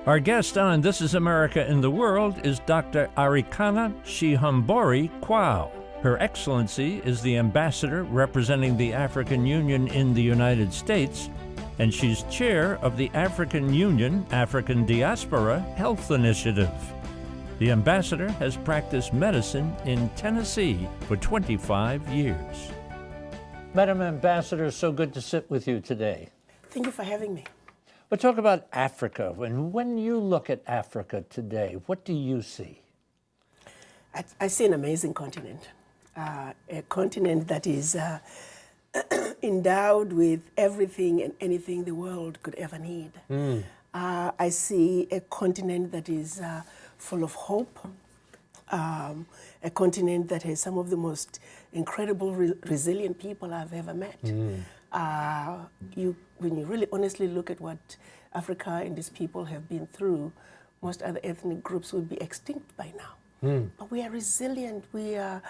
Our guest on This is America in the World is Dr. Arikana Chihombori-Quao. Her Excellency is the Ambassador representing the African Union in the United States, and she's chair of the African Union African Diaspora Health Initiative. The Ambassador has practiced medicine in Tennessee for 25 years. Madam Ambassador, so good to sit with you today. Thank you for having me. But talk about Africa. When you look at Africa today, what do you see? I see an amazing continent, a continent that is endowed with everything and anything the world could ever need. I see a continent that is full of hope, a continent that has some of the most incredible, resilient people I've ever met. When you really honestly look at what Africa and these people have been through, most other ethnic groups would be extinct by now. But we are resilient. We are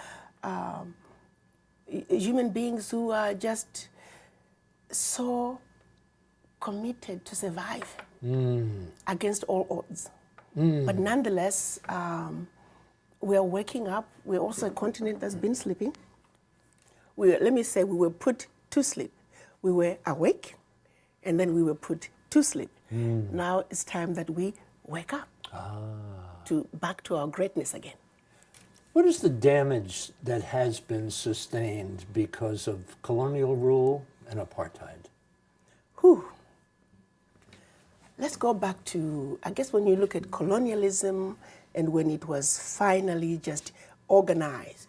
human beings who are just so committed to survive against all odds. But nonetheless, we are waking up. We're also a continent that's been sleeping. Let me say we were put to sleep. We were awake, and then we were put to sleep. Now it's time that we wake up back to our greatness again. What is the damage that has been sustained because of colonial rule and apartheid? Let's go back to, I guess when you look at colonialism and when it was finally just organized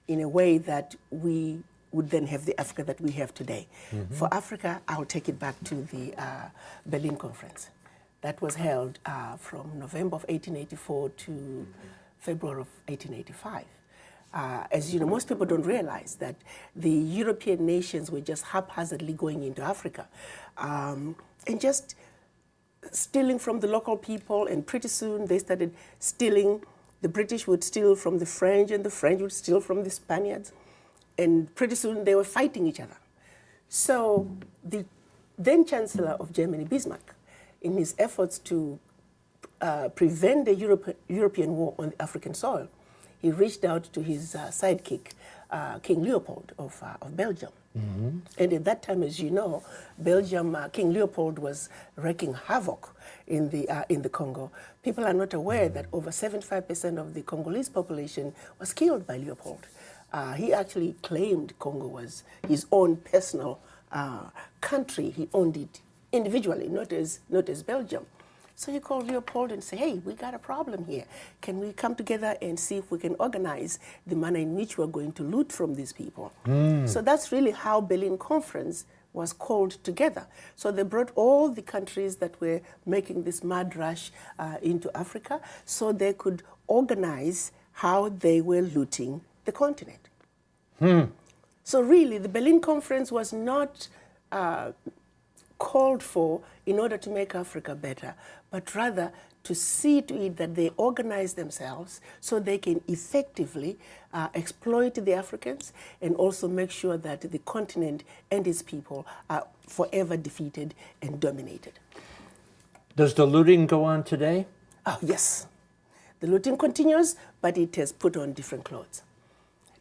in a way that we would then have the Africa that we have today. For Africa, I'll take it back to the Berlin Conference. That was held from November of 1884 to February of 1885. As you know, most people don't realize that the European nations were just haphazardly going into Africa and just stealing from the local people, and pretty soon they started stealing. The British would steal from the French, and the French would steal from the Spaniards. And pretty soon they were fighting each other. So the then Chancellor of Germany, Bismarck, in his efforts to prevent the European war on the African soil, he reached out to his sidekick, King Leopold of Belgium. And at that time, as you know, Belgium, King Leopold was wreaking havoc in the Congo. People are not aware that over 75% of the Congolese population was killed by Leopold. He actually claimed Congo was his own personal country. He owned it individually, not as Belgium. So he called Leopold and said, hey, we got a problem here. Can we come together and see if we can organize the manner in which we're going to loot from these people? So that's really how Berlin Conference was called together. So they brought all the countries that were making this mad rush into Africa so they could organize how they were looting the continent. So really, the Berlin Conference was not called for in order to make Africa better, but rather to see to it that they organize themselves so they can effectively exploit the Africans and also make sure that the continent and its people are forever defeated and dominated. Does the looting go on today? Oh, yes. The looting continues, but it has put on different clothes.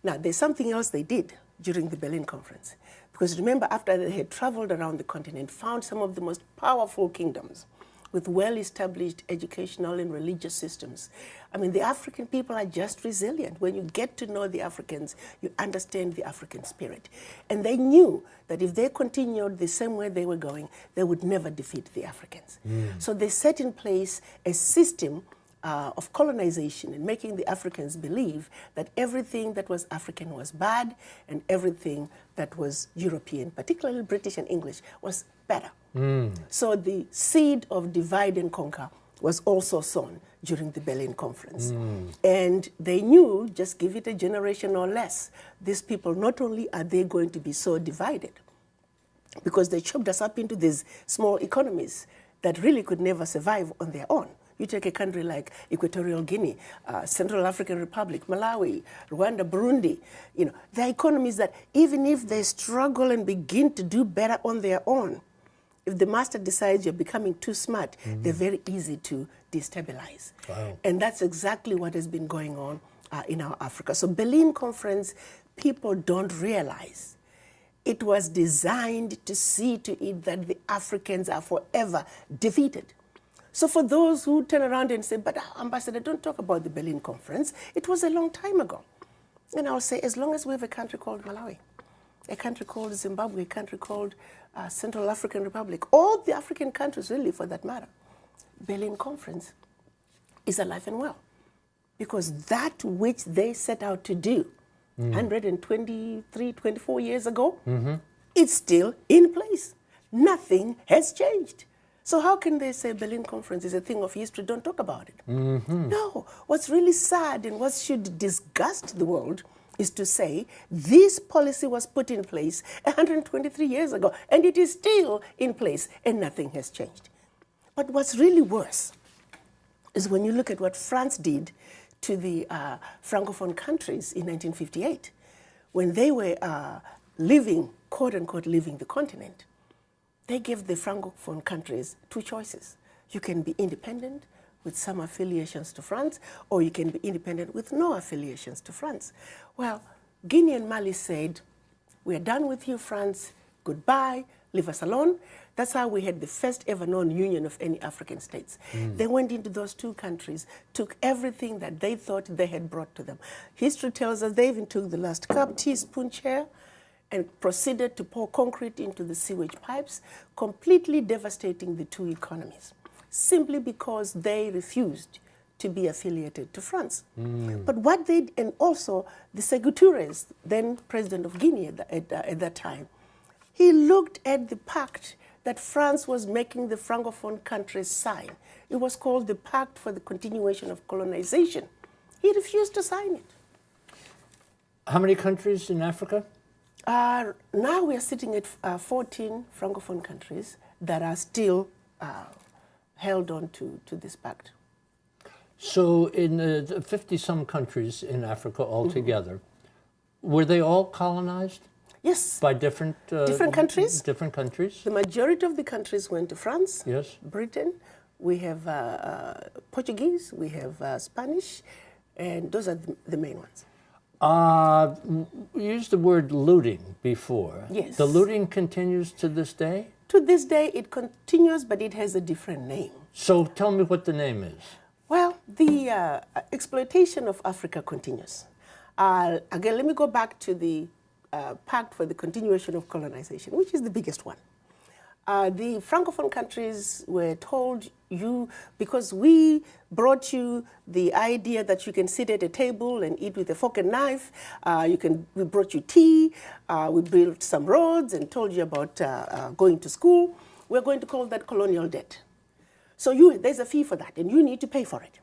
Now, there's something else they did during the Berlin Conference. Because remember, after they had traveled around the continent, found some of the most powerful kingdoms with well-established educational and religious systems. I mean, the African people are just resilient. When you get to know the Africans, you understand the African spirit. And they knew that if they continued the same way they were going, they would never defeat the Africans. So they set in place a system of colonization and making the Africans believe that everything that was African was bad and everything that was European, particularly British and English, was better. So the seed of divide and conquer was also sown during the Berlin Conference. And they knew, just give it a generation or less, these people, not only are they going to be so divided, because they chopped us up into these small economies that really could never survive on their own. You take a country like Equatorial Guinea, Central African Republic, Malawi, Rwanda, Burundi, you know, they're economies that even if they struggle and begin to do better on their own, if the master decides you're becoming too smart, they're very easy to destabilize. Wow. And that's exactly what has been going on in our Africa. So Berlin Conference, people don't realize it was designed to see to it that the Africans are forever defeated. So for those who turn around and say, but Ambassador, don't talk about the Berlin Conference, it was a long time ago. And I'll say, as long as we have a country called Malawi, a country called Zimbabwe, a country called Central African Republic, all the African countries really for that matter, Berlin Conference is alive and well. Because that which they set out to do 123, 24 years ago, it's still in place. Nothing has changed. So how can they say Berlin Conference is a thing of history, don't talk about it? No, what's really sad and what should disgust the world is to say this policy was put in place 123 years ago and it is still in place and nothing has changed. But what's really worse is when you look at what France did to the Francophone countries in 1958, when they were living, quote unquote, leaving the continent. They gave the Francophone countries two choices. You can be independent with some affiliations to France, or you can be independent with no affiliations to France. Well, Guinea and Mali said, we're done with you, France, goodbye, leave us alone. That's how we had the first ever known union of any African states. They went into those two countries, took everything that they thought they had brought to them. History tells us they even took the last cup, teaspoon, chair, and proceeded to pour concrete into the sewage pipes, completely devastating the two economies, simply because they refused to be affiliated to France. But what they, and also the Sékou Touré, then president of Guinea at that time, he looked at the pact that France was making the Francophone countries sign. It was called the Pact for the Continuation of Colonization. He refused to sign it. How many countries in Africa? Now we are sitting at 14 Francophone countries that are still held on to this pact. So in the 50-some countries in Africa altogether, were they all colonized? Yes. By different countries? Different countries. The majority of the countries went to France, yes, Britain. We have Portuguese, we have Spanish, and those are the main ones. We used the word looting before. Yes. The looting continues to this day? To this day, it continues, but it has a different name. So tell me what the name is. Well, the exploitation of Africa continues. Again, let me go back to the Pact for the Continuation of Colonization, which is the biggest one. The Francophone countries were told, because we brought you the idea that you can sit at a table and eat with a fork and knife, we brought you tea, we built some roads and told you about going to school, we're going to call that colonial debt. So there's a fee for that, and you need to pay for it.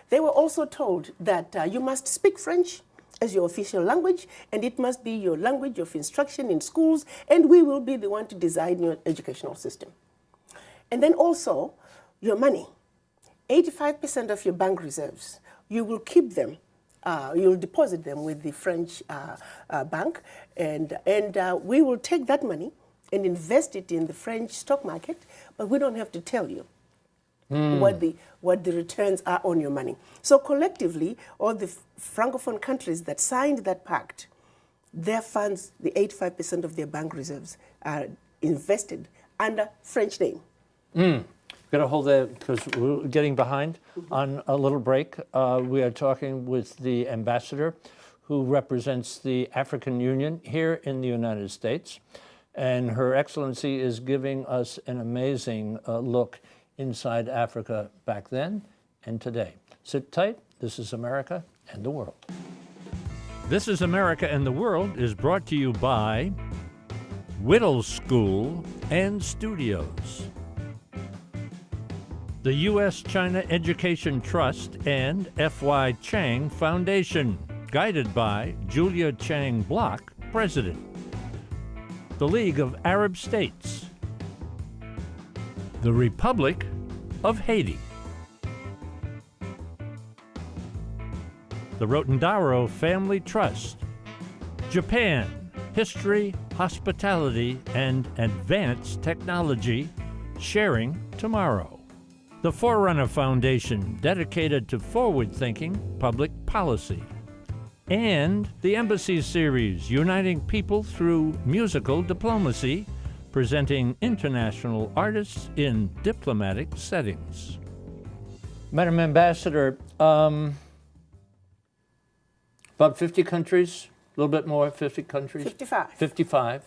They were also told that you must speak French as your official language, and it must be your language of instruction in schools, and we will be the one to design your educational system. And then also, your money. 85% of your bank reserves, you will keep them, you'll deposit them with the French bank, and we will take that money and invest it in the French stock market, but we don't have to tell you what the returns are on your money. So collectively, all the Francophone countries that signed that pact, their funds, the 85% of their bank reserves, are invested under French name. Got to hold that because we're getting behind on a little break. We are talking with the ambassador who represents the African Union here in the United States. And Her Excellency is giving us an amazing look inside Africa back then and today. Sit tight. This is America and the World. This is America and the World is brought to you by Whittle School and Studios, the U.S.-China Education Trust and F.Y. Chang Foundation, guided by Julia Chang Block, President, the League of Arab States, the Republic of Haiti, the Rotondaro Family Trust, Japan, history, hospitality, and advanced technology, sharing tomorrow. The Forerunner Foundation, dedicated to forward-thinking public policy. And the Embassy Series, uniting people through musical diplomacy, presenting international artists in diplomatic settings. Madam Ambassador, about 50 countries, a little bit more, 50 countries? 55. 55.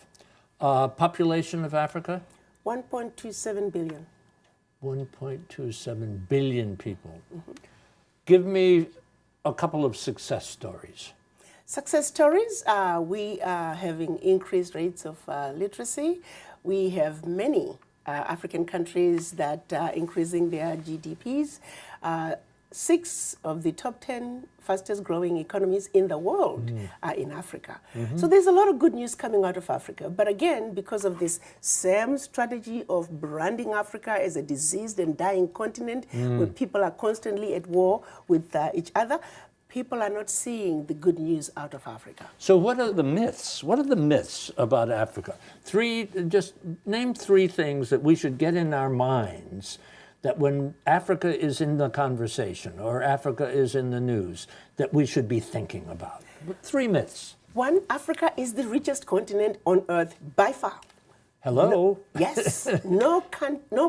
Population of Africa? 1.27 billion. 1.27 billion people. Mm-hmm. Give me a couple of success stories. Success stories, we are having increased rates of literacy. We have many African countries that are increasing their GDPs. 6 of the top 10 fastest growing economies in the world are in Africa. Mm-hmm. So there's a lot of good news coming out of Africa. But again, because of this same strategy of branding Africa as a diseased and dying continent, where people are constantly at war with each other, people are not seeing the good news out of Africa. So what are the myths? What are the myths about Africa? Just name 3 things that we should get in our minds, that when Africa is in the conversation or Africa is in the news, that we should be thinking about. 3 myths. 1, Africa is the richest continent on earth by far. Hello? No, yes. no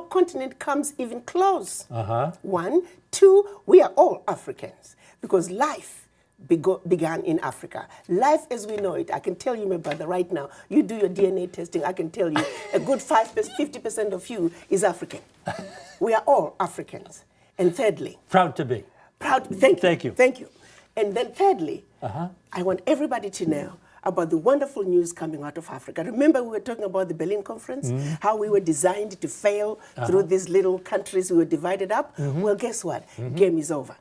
continent comes even close. 1. 2, we are all Africans because life began in Africa. Life as we know it, I can tell you, my brother, right now, you do your DNA testing, I can tell you a good 50% of you is African. We are all Africans. And thirdly... Proud to be. Proud to be. Thank you. Thank you. Thank you. And then thirdly, I want everybody to know about the wonderful news coming out of Africa. Remember we were talking about the Berlin Conference, how we were designed to fail through these little countries we were divided up? Well, guess what? Game is over.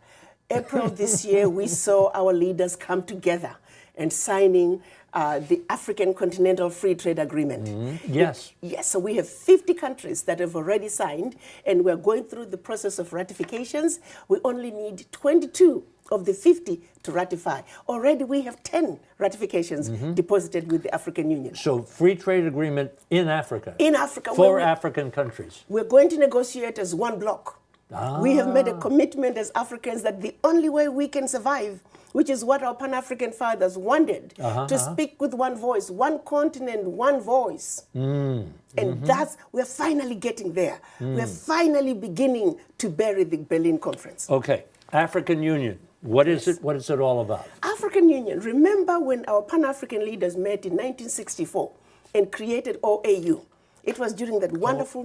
April this year, we saw our leaders come together and signing the African Continental Free Trade Agreement. Yes. Yes, so we have 50 countries that have already signed, and we're going through the process of ratifications. We only need 22 of the 50 to ratify. Already we have 10 ratifications deposited with the African Union. So free trade agreement in Africa. In Africa. For African countries. We're going to negotiate as one bloc. We have made a commitment as Africans that the only way we can survive, which is what our Pan-African fathers wanted, to speak with one voice, one continent, one voice. And we're finally getting there. We're finally beginning to bury the Berlin Conference. Okay, African Union. What is it? What is it all about? African Union. Remember when our Pan-African leaders met in 1964 and created OAU? It was during that wonderful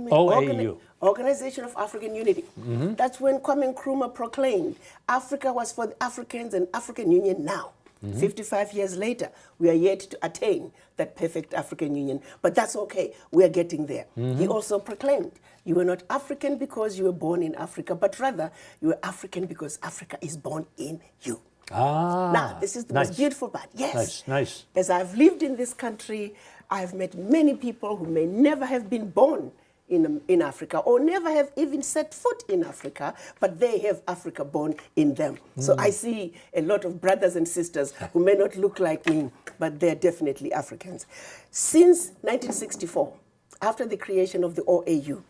Organization of African Unity. That's when Kwame Nkrumah proclaimed Africa was for the Africans and African Union now. 55 years later, we are yet to attain that perfect African Union. But that's okay. We are getting there. He also proclaimed you were not African because you were born in Africa, but rather you were African because Africa is born in you. Now, this is the most beautiful part. Yes. Nice. As I've lived in this country, I've met many people who may never have been born in Africa or never have even set foot in Africa, but they have Africa born in them. So I see a lot of brothers and sisters who may not look like me, but they're definitely Africans. Since 1964, after the creation of the OAU,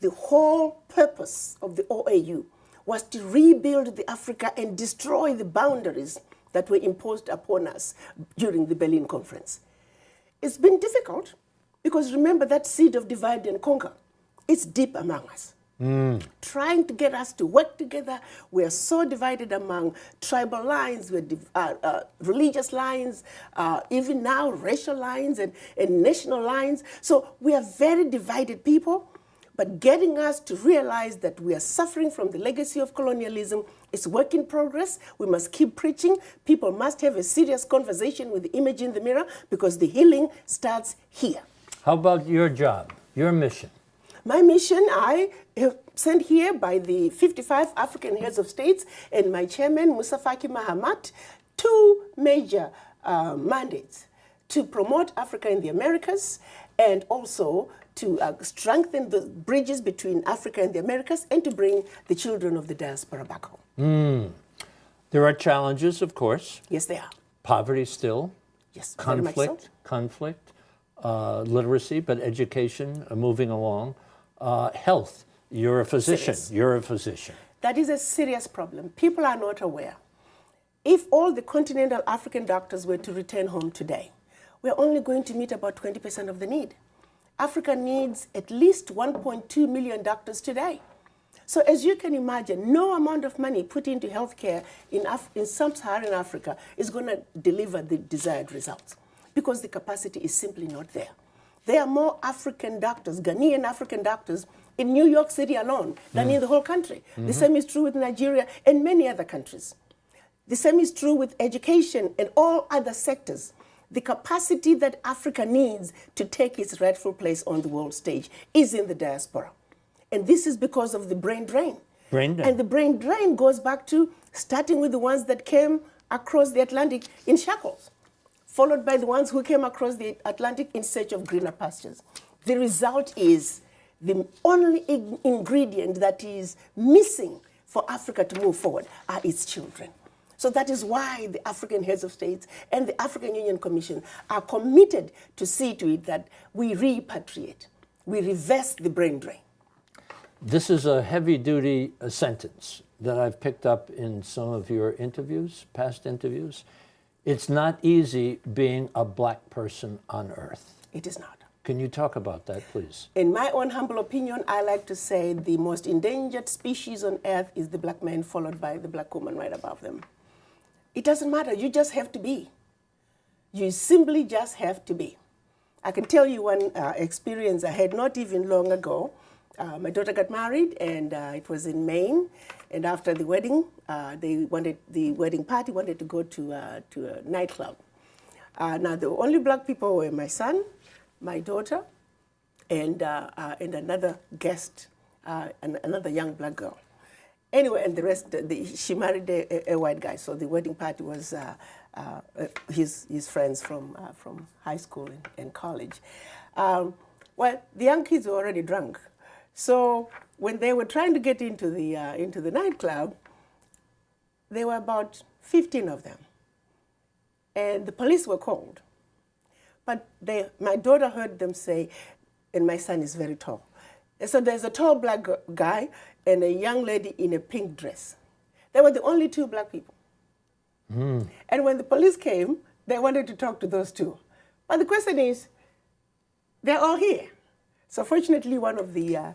the whole purpose of the OAU was to rebuild the Africa and destroy the boundaries that were imposed upon us during the Berlin Conference. It's been difficult because remember that seed of divide and conquer, it's deep among us. Trying to get us to work together, we are so divided among tribal lines, religious lines, even now racial lines and national lines. So we are very divided people. But getting us to realize that we are suffering from the legacy of colonialism is work in progress. We must keep preaching. People must have a serious conversation with the image in the mirror because the healing starts here. How about your job, your mission? My mission, I have sent here by the 55 African heads of states and my chairman, Musa Faki Mahamat, 2 major mandates: to promote Africa in the Americas and also to strengthen the bridges between Africa and the Americas and to bring the children of the diaspora back home. There are challenges, of course. Yes, there are. Poverty still. Yes, very much so. Conflict, literacy, but education, moving along. Health, you're a physician. Serious. You're a physician. That is a serious problem. People are not aware. If all the continental African doctors were to return home today, we're only going to meet about 20% of the need. Africa needs at least 1.2 million doctors today. So as you can imagine, no amount of money put into healthcare in sub-Saharan Africa is going to deliver the desired results because the capacity is simply not there. There are more African doctors, Ghanaian African doctors, in New York City alone than in the whole country. The same is true with Nigeria and many other countries. The same is true with education and all other sectors. The capacity that Africa needs to take its rightful place on the world stage is in the diaspora. And this is because of the brain drain. And the brain drain goes back to starting with the ones that came across the Atlantic in shackles, followed by the ones who came across the Atlantic in search of greener pastures. The result is the only ingredient that is missing for Africa to move forward are its children. So that is why the African heads of states and the African Union Commission are committed to see to it that we repatriate, we reverse the brain drain. This is a heavy-duty sentence that I've picked up in some of your interviews, past interviews. It's not easy being a black person on Earth. It is not. Can you talk about that, please? In my own humble opinion, I like to say the most endangered species on Earth is the black man, followed by the black woman right above them. It doesn't matter. You just have to be. You simply just have to be. I can tell you one experience I had not even long ago. My daughter got married, and it was in Maine. And after the wedding, the wedding party wanted to go to a nightclub. Now, the only black people were my son, my daughter, and another guest, another young black girl. Anyway, and the rest, she married a white guy, so the wedding party was his friends from high school and college. Well, the young kids were already drunk. So when they were trying to get into the nightclub, there were about 15 of them, and the police were called. But my daughter heard them say, and my son is very tall. And so there's a tall black guy and a young lady in a pink dress. They were the only two black people. And when the police came, they wanted to talk to those two. But the question is, they're all here. So fortunately, one of the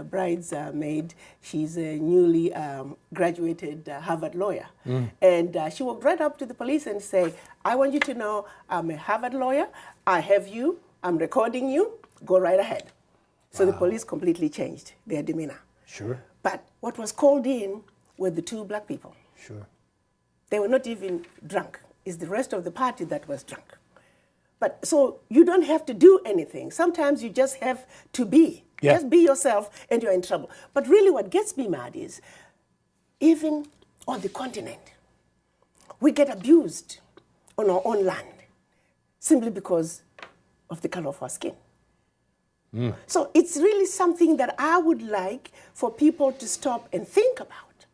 bridesmaid, she's a newly graduated Harvard lawyer, and she walked right up to the police and said, "I want you to know I'm a Harvard lawyer. I have you. I'm recording you. Go right ahead." So the police completely changed their demeanor. Sure. But what was called in were the two black people. Sure. They were not even drunk. It's the rest of the party that was drunk. But so you don't have to do anything. Sometimes you just have to be. Yeah. Just be yourself and you're in trouble. But really what gets me mad is, even on the continent, we get abused on our own land simply because of the color of our skin. So it's really something that I would like for people to stop and think about.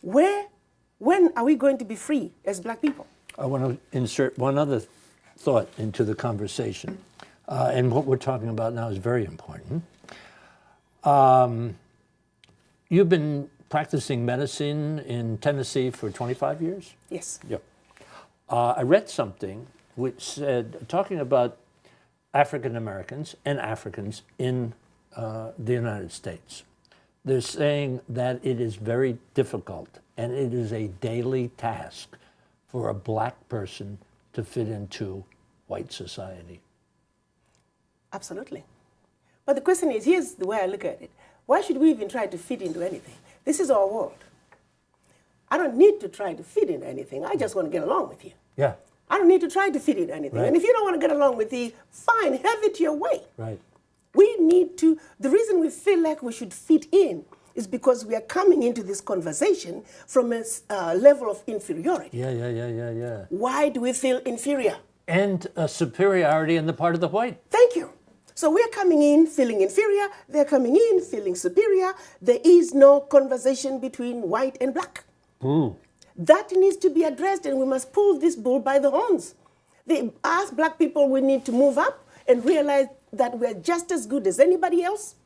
When are we going to be free as black people? I want to insert one other thought into the conversation. And what we're talking about now is very important. You've been practicing medicine in Tennessee for 25 years? Yes. Yep. I read something which said, talking about African Americans and Africans in the United States, they're saying that it is very difficult and it is a daily task for a black person to fit into white society. Absolutely. But the question is, here's the way I look at it. Why should we even try to fit into anything? This is our world. I don't need to try to fit into anything. I just want to get along with you. Yeah. I don't need to try to fit into anything. Right. And if you don't want to get along with me, fine, have it your way. Right. We need to, the reason we feel like we should fit in is because we are coming into this conversation from a level of inferiority. Yeah. Why do we feel inferior? And a superiority on the part of the white. Thank you. So we're coming in feeling inferior, they're coming in feeling superior. There is no conversation between white and black. That needs to be addressed, and we must pull this bull by the horns. As black people, we need to move up and realize that we're just as good as anybody else,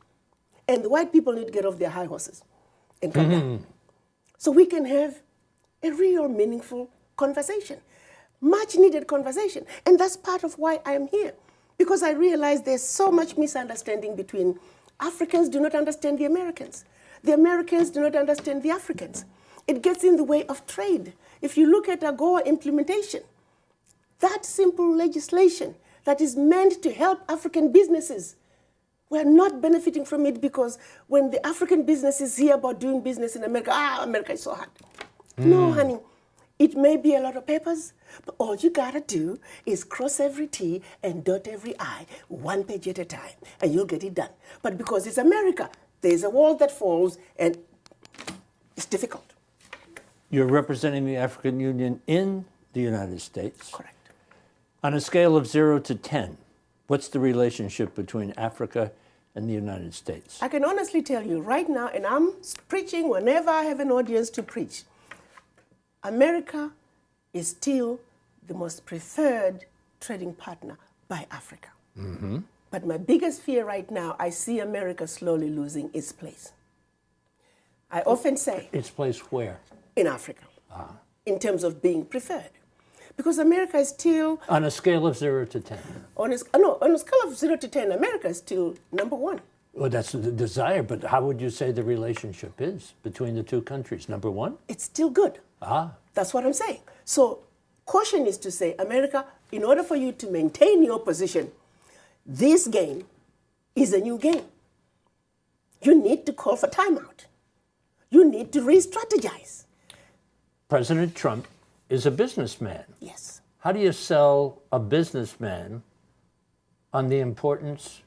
and the white people need to get off their high horses and come down. So we can have a real meaningful conversation, much needed conversation. And that's part of why I'm here, because I realize there's so much misunderstanding between Africans do not understand the Americans. The Americans do not understand the Africans. It gets in the way of trade. If you look at AGOA implementation, that simple legislation that is meant to help African businesses, we're not benefiting from it, because when the African businesses hear about doing business in America, America is so hard. No, honey, it may be a lot of papers, but all you gotta do is cross every T and dot every I, one page at a time, and you'll get it done. But because it's America, there's a wall that falls, and it's difficult. You're representing the African Union in the United States. Correct. On a scale of 0 to 10, what's the relationship between Africa and the United States? I can honestly tell you right now, and I'm preaching whenever I have an audience to preach, America is still the most preferred trading partner by Africa. But my biggest fear right now, I see America slowly losing its place. I often say... Its place where? In Africa, in terms of being preferred. Because America is still... On a scale of 0 to 10? On a scale of 0 to 10, America is still number one. Well, that's the desire, but how would you say the relationship is between the two countries? Number one? It's still good. That's what I'm saying. So caution is to say, America, in order for you to maintain your position, this game is a new game. You need to call for timeout. You need to re-strategize. President Trump is a businessman. Yes. How do you sell a businessman on the importance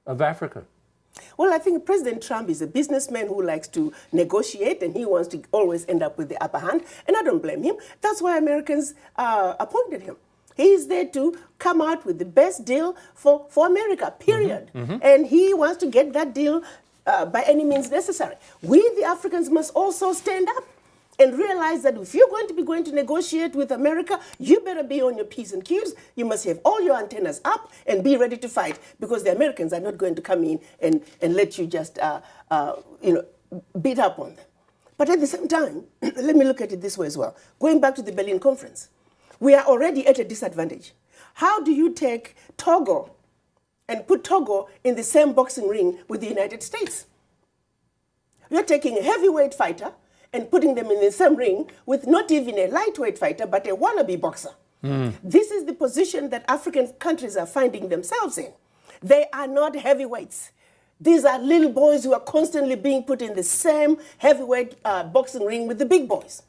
of Africa? Well, I think President Trump is a businessman who likes to negotiate, and he wants to always end up with the upper hand, and I don't blame him. That's why Americans appointed him. He is there to come out with the best deal for America, period. And he wants to get that deal by any means necessary. We, the Africans, must also stand up and realize that if you're going to negotiate with America, you better be on your P's and Q's. You must have all your antennas up and be ready to fight, because the Americans are not going to come in and let you just beat up on them. But at the same time, let me look at it this way as well. Going back to the Berlin Conference, we are already at a disadvantage. How do you take Togo and put Togo in the same boxing ring with the United States? You're taking a heavyweight fighter and putting them in the same ring with not even a lightweight fighter, but a wannabe boxer. This is the position that African countries are finding themselves in. They are not heavyweights. These are little boys who are constantly being put in the same heavyweight boxing ring with the big boys.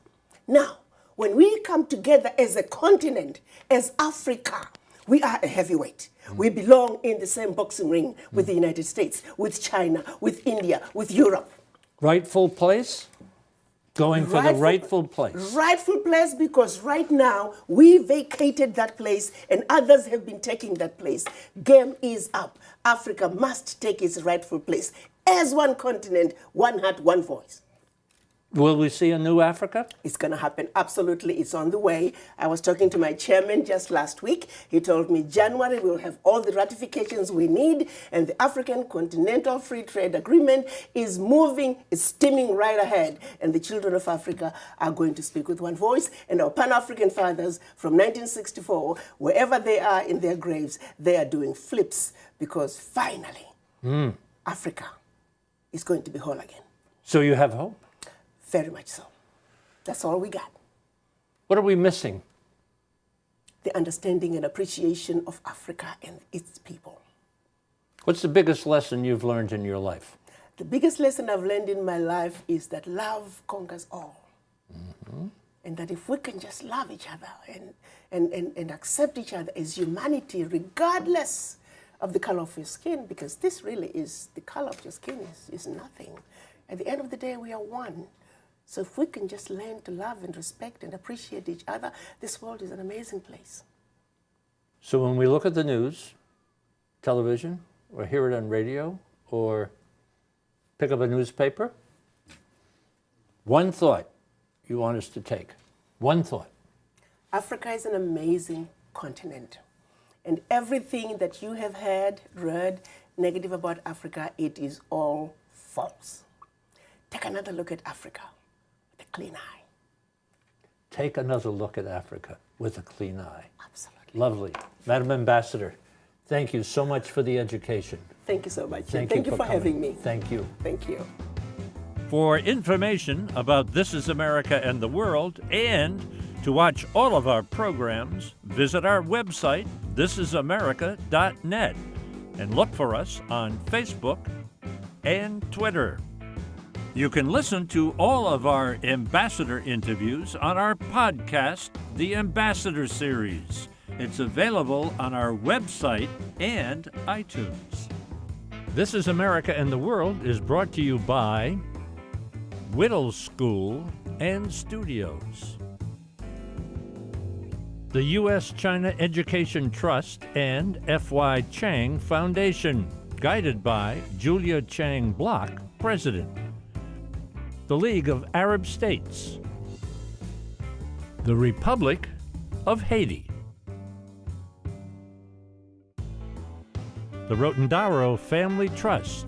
Now, when we come together as a continent, as Africa, we are a heavyweight. We belong in the same boxing ring with the United States, with China, with India, with Europe. Rightful place? Going for the rightful place. Rightful place, because right now we vacated that place and others have been taking that place. Game is up. Africa must take its rightful place. As one continent, one heart, one voice. Will we see a new Africa? It's going to happen. Absolutely. It's on the way. I was talking to my chairman just last week. He told me January we'll have all the ratifications we need, and the African Continental Free Trade Agreement is moving, it's steaming right ahead. And the children of Africa are going to speak with one voice, and our Pan-African fathers from 1964, wherever they are in their graves, they are doing flips, because finally, Africa is going to be whole again. So you have hope? Very much so. That's all we got. What are we missing? The understanding and appreciation of Africa and its people. What's the biggest lesson you've learned in your life? The biggest lesson I've learned in my life is that love conquers all. And that if we can just love each other and accept each other as humanity, regardless of the color of your skin, because this really is, the color of your skin is nothing. At the end of the day, we are one. So if we can just learn to love and respect and appreciate each other, this world is an amazing place. So when we look at the news, television, or hear it on radio, or pick up a newspaper, one thought you want us to take. One thought. Africa is an amazing continent. And everything that you have read negative about Africa, it is all false. Take another look at Africa with a clean eye. Take another look at Africa with a clean eye. Absolutely. Lovely. Madam Ambassador, thank you so much for the education. Thank you so much. Thank you for having me. Thank you. Thank you. For information about This Is America and the World, and to watch all of our programs, visit our website, thisisamerica.net, and look for us on Facebook and Twitter. You can listen to all of our ambassador interviews on our podcast, The Ambassador Series. It's available on our website and iTunes. This Is America and the World is brought to you by Whittle School and Studios, the U.S.-China Education Trust and F.Y. Chang Foundation, guided by Julia Chang Block, President, the League of Arab States, the Republic of Haiti, the Rotondaro Family Trust,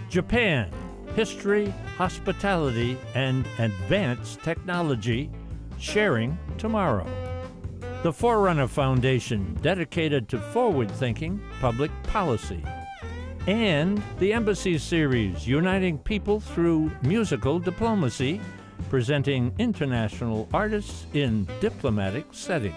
Japan, History, Hospitality, and Advanced Technology, Sharing Tomorrow. The Forerunner Foundation, dedicated to forward-thinking public policy. And the Embassy Series, uniting people through musical diplomacy, presenting international artists in diplomatic settings.